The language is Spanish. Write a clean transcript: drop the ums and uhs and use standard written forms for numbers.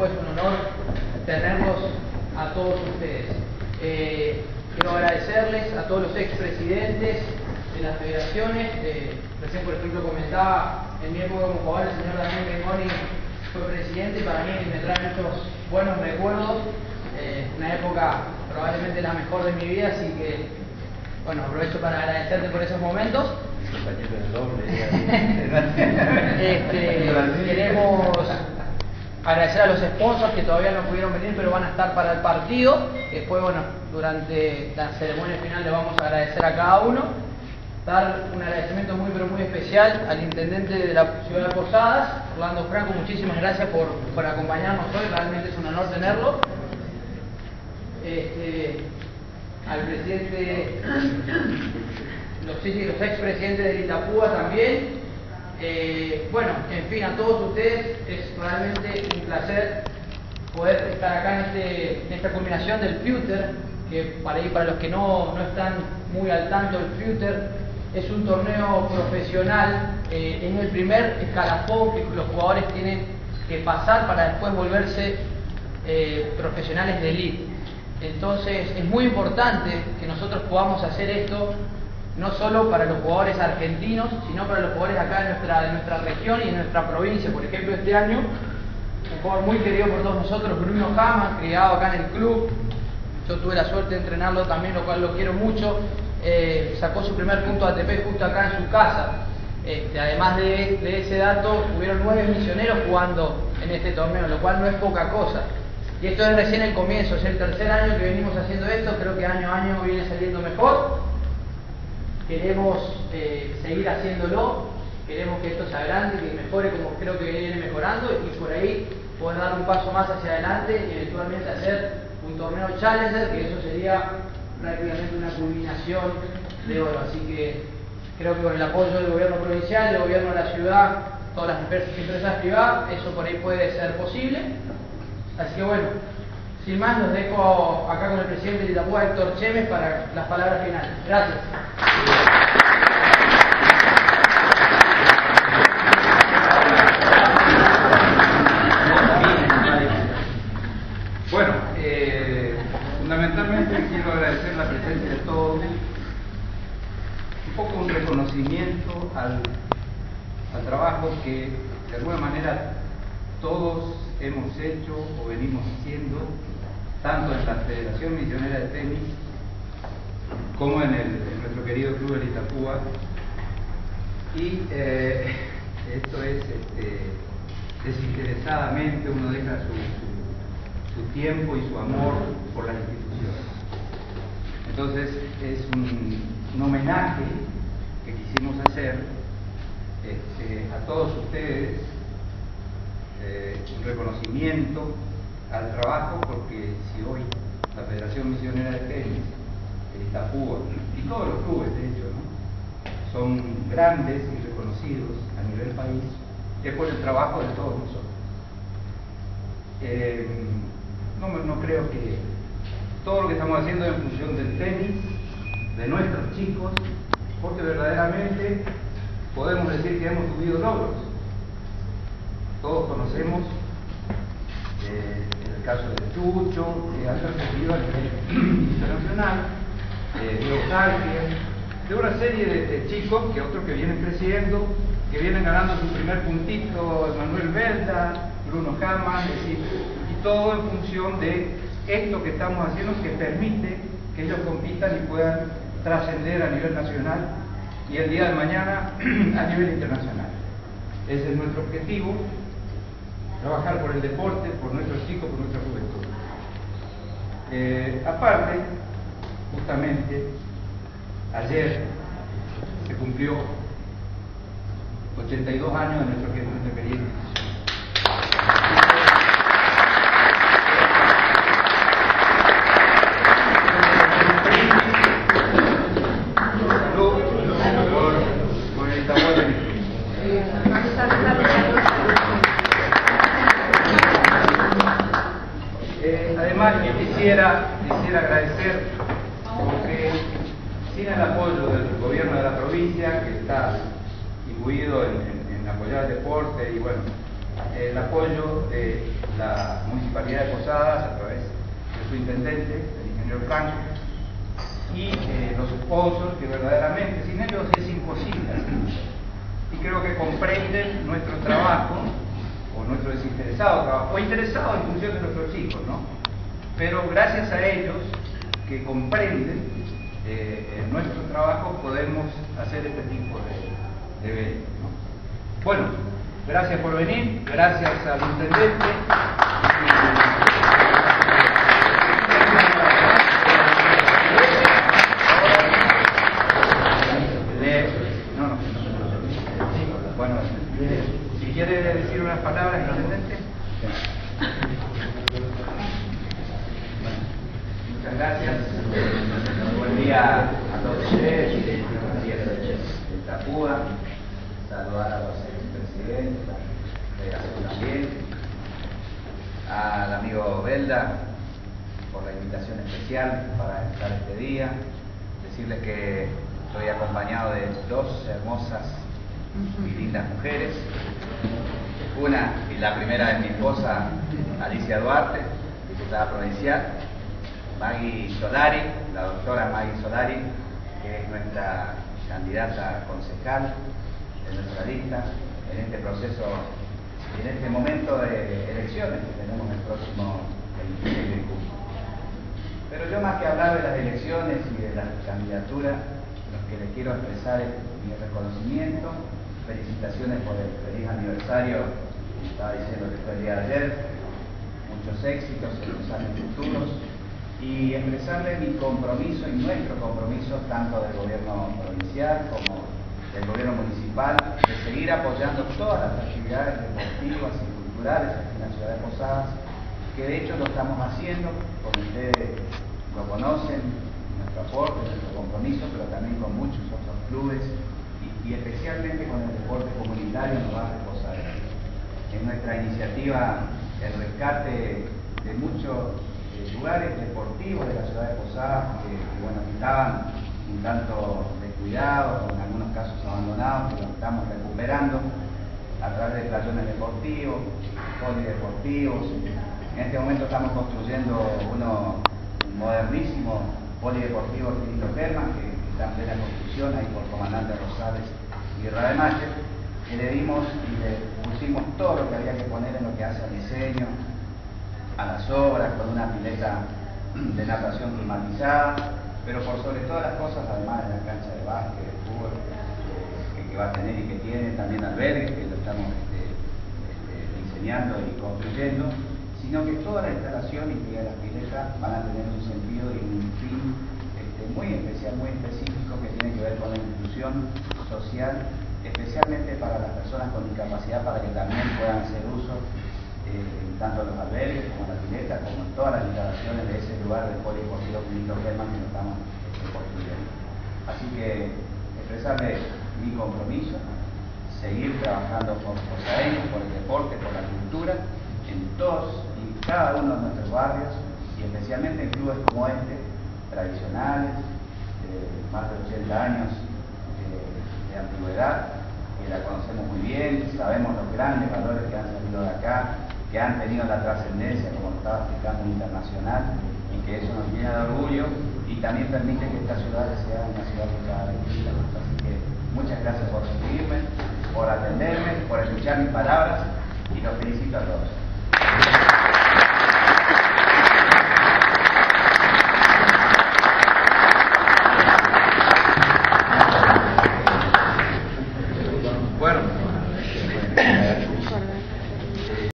Itapúa es un honor tenerlos a todos ustedes. Quiero agradecerles a todos los expresidentes de las federaciones. Recién, por ejemplo, comentaba en mi época como jugador, el señor Daniel Bengoni fue presidente y para mí me traen estos buenos recuerdos. Una época probablemente la mejor de mi vida, así que bueno, aprovecho para agradecerte por esos momentos. Queremos agradecer a los sponsors que todavía no pudieron venir, pero van a estar para el partido. Después, bueno, durante la ceremonia final le vamos a agradecer a cada uno. Dar un agradecimiento muy pero muy especial al intendente de la ciudad de Posadas, Orlando Franco. Muchísimas gracias por acompañarnos hoy, realmente es un honor tenerlo. Al presidente, los expresidentes de Itapúa también. Bueno, en fin, a todos ustedes es realmente un placer poder estar acá en esta culminación del Future, que para los que no están muy al tanto, el Future es un torneo profesional, es el primer escalafón que los jugadores tienen que pasar para después volverse profesionales de elite. Entonces es muy importante que nosotros podamos hacer esto, no solo para los jugadores argentinos, sino para los jugadores acá de nuestra región y en nuestra provincia. Por ejemplo, este año, un jugador muy querido por todos nosotros, Bruno Jama, criado acá en el club. Yo tuve la suerte de entrenarlo también, lo cual lo quiero mucho. Sacó su primer punto ATP justo acá en su casa. Además de ese dato, hubieron 9 misioneros jugando en este torneo, lo cual no es poca cosa. Y esto es recién el comienzo, es el tercer año que venimos haciendo esto, creo que año a año viene saliendo mejor. Queremos seguir haciéndolo, queremos que esto se adelante, que mejore como creo que viene mejorando y por ahí poder dar un paso más hacia adelante y eventualmente hacer un torneo Challenger, que eso sería prácticamente una culminación de oro. Así que creo que con el apoyo del gobierno provincial, del gobierno de la ciudad, todas las empresas privadas, eso por ahí puede ser posible. Así que bueno, sin más, los dejo acá con el presidente de Itapúa, Héctor Chemes, para las palabras finales. Gracias. Bueno, fundamentalmente quiero agradecer la presencia de todos, un poco un reconocimiento al trabajo que de alguna manera todos hemos hecho o venimos haciendo, tanto en la Federación Misionera de Tenis como en nuestro querido club de Itapúa. Y esto es desinteresadamente, uno deja su tiempo y su amor por las instituciones. Entonces es un homenaje que quisimos hacer a todos ustedes, un reconocimiento al trabajo, porque si hoy la Federación Misionera de Tenis, el Itapúa y todos los clubes de hecho, ¿no?, son grandes y reconocidos a nivel país, es por el trabajo de todos nosotros. No creo que todo lo que estamos haciendo es en función del tenis, de nuestros chicos, porque verdaderamente podemos decir que hemos tuvido logros. Todos conocemos el caso de Chucho, que ha trascendido a nivel internacional, de Osagia, de una serie de chicos, que otros que vienen creciendo, que vienen ganando su primer puntito, Manuel Belda, Bruno Jama, es decir, y todo en función de esto que estamos haciendo, que permite que ellos compitan y puedan trascender a nivel nacional y el día de mañana a nivel internacional. Ese es nuestro objetivo, trabajar por el deporte, por nuestros chicos, por nuestra juventud. Aparte, justamente, ayer se cumplió 82 años de nuestra querida institución. Por el Itapúa de mi además, quisiera agradecer, porque sin el apoyo del gobierno de la provincia, que está imbuido en apoyar el deporte, y bueno, el apoyo de la Municipalidad de Posadas a través de su intendente, el ingeniero Franco, y los sponsors que verdaderamente sin ellos es imposible hacerlo. Y creo que comprenden nuestro trabajo, o nuestro desinteresado trabajo, o interesado en función de nuestros chicos, ¿no? Pero gracias a ellos, que comprenden nuestro trabajo, podemos hacer este tipo de eventos, ¿no? Bueno, gracias por venir, gracias al intendente. Bueno, si quiere decir unas palabras, intendente. Muchas gracias. Buen día a todos ustedes. Buenos días de Itapúa. Saludar a los expresidentes, a la delegación también, al amigo Belda por la invitación especial para estar este día. Decirles que estoy acompañado de dos hermosas y lindas mujeres. Una, y la primera es mi esposa Alicia Duarte, diputada provincial, Maggie Solari, la doctora Maggie Solari, que es nuestra candidata concejal de nuestra lista en este proceso y en este momento de elecciones que tenemos el próximo 26 de julio. Pero yo, más que hablar de las elecciones y de las candidaturas, lo que les quiero expresar es mi reconocimiento, felicitaciones por el feliz aniversario, estaba diciendo que fue el día de ayer, muchos éxitos en los años futuros, y expresarle mi compromiso y nuestro compromiso, tanto del gobierno provincial como del gobierno municipal, de seguir apoyando todas las actividades deportivas y culturales aquí en la ciudad de Posadas, que de hecho lo estamos haciendo, como ustedes lo conocen, nuestro aporte, nuestro compromiso, pero también con muchos otros clubes y especialmente con el deporte comunitario en los barrios posaderos. En nuestra iniciativa, el rescate de muchos lugares deportivos de la ciudad de Posadas que bueno, estaban un tanto descuidados, o en algunos casos abandonados, que los estamos recuperando a través de playones deportivos, polideportivos. En este momento estamos construyendo un modernísimo polideportivo Quirino Germán, que está en plena construcción ahí por Comandante Rosales y Rademacher, que le dimos y le pusimos todo lo que había que poner en lo que hace al diseño, a las obras, con una pileta de natación climatizada, pero por sobre todas las cosas, además de la cancha de básquet, de fútbol, que va a tener y que tiene también albergue, que lo estamos diseñando y construyendo, sino que toda la instalación, incluida las piletas, van a tener un sentido y un fin muy especial, muy específico, que tiene que ver con la inclusión social, especialmente para las personas con discapacidad, para que también puedan hacer uso tanto los albergues como la pileta, como en todas las instalaciones de ese lugar del polideportivo Quirino Germán que lo estamos construyendo. Así que expresarle mi compromiso, seguir trabajando por posadeños, por el deporte, por la cultura, en todos y cada uno de nuestros barrios, y especialmente en clubes como este, tradicionales, de más de 80 años de antigüedad, que la conocemos muy bien, sabemos los grandes valores que han salido de acá, que han tenido la trascendencia, como estaba explicando, internacional, y que eso nos llena de orgullo y también permite que esta ciudad sea una ciudad que cada vez crezca. Así que muchas gracias por seguirme, por atenderme, por escuchar mis palabras, y los felicito a todos. Bueno,